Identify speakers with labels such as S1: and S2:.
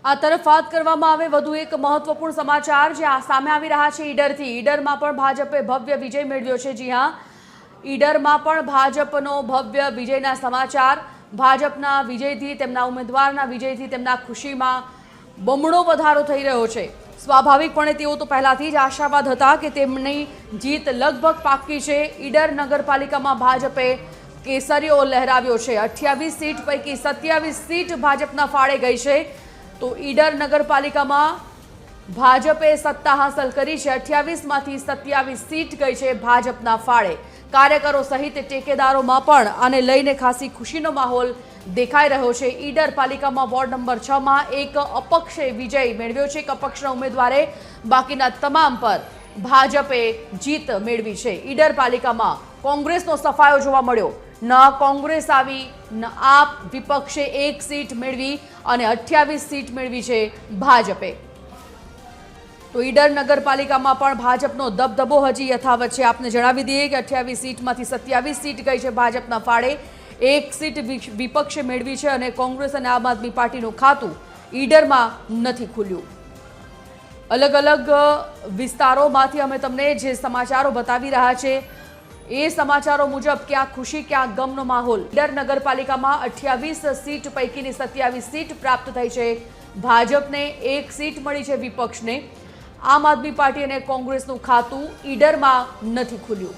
S1: આ તરફ વાત કરવામાં આવે વધુ એક મહત્વપૂર્ણ સમાચાર જે સામે આવી રહ્યા છે ઈડરથી। ઈડરમાં પણ ભાજપે ભવ્ય વિજય મેળવ્યો છે। જી હા, ઈડરમાં પણ ભાજપનો ભવ્ય વિજયના સમાચાર। ભાજપના વિજયથી, તેમના ઉમેદવારના વિજયથી તેમના ખુશીમાં બમણો વધારો થઈ રહ્યો છે। સ્વાભાવિકપણે તેઓ તો પહેલાથી જ આશાવાદ હતા કે તેમની જીત લગભગ પાક્કી છે। ઈડર નગરપાલિકામાં ભાજપે કેસરીઓ લહેરાવ્યો છે। 28 સીટ પૈકી 27 સીટ ભાજપના ફાળે ગઈ છે। તો ઈડર નગરપાલિકામાં ભાજપે સત્તા હાંસલ કરી છે। 28માંથી 27 સીટ ગઈ છે ભાજપના ફાળે। કાર્યકરો સહિત ટેકેદારોમાં પણ આને લઈને ખાસી ખુશીનો માહોલ દેખાઈ રહ્યો છે। ઈડર પાલિકામાં વોર્ડ નંબર 6માં એક અપક્ષે વિજય મેળવ્યો છે। એક અપક્ષના ઉમેદવારે બાકીના તમામ પર ભાજપે જીત મેળવી છે। ઈડર પાલિકામાં કોંગ્રેસનો સફાયો જોવા મળ્યો। ન કોંગ્રેસ આવી, ન આપ, વિપક્ષે એક સીટ મેળવી અને 28 સીટ મેળવી છે ભાજપે। તો ઈડર નગરપાલિકામાં પણ ભાજપનો દબદબો હજી યથાવત છે। આપને જણાવી દઈએ કે 28 સીટમાંથી 27 સીટ ગઈ છે ભાજપના ફાળે। એક સીટ વિપક્ષે મેળવી છે અને કોંગ્રેસ અને આમ આદમી પાર્ટીનું ખાતું ઈડરમાં નથી ખુલ્યું। અલગ અલગ વિસ્તારોમાંથી અમે તમને જે સમાચારો બતાવી રહ્યા છે એ સમાચારો મુજબ ક્યાં ખુશી ક્યાં ગમનો માહોલ। ઈડર નગરપાલિકામાં 28 સીટ પૈકીની 27 સીટ પ્રાપ્ત થઈ છે ભાજપને। એક સીટ મળી છે વિપક્ષને। આમ આદમી પાર્ટી અને કોંગ્રેસનું ખાતું ઈડરમાં નથી ખુલ્યું।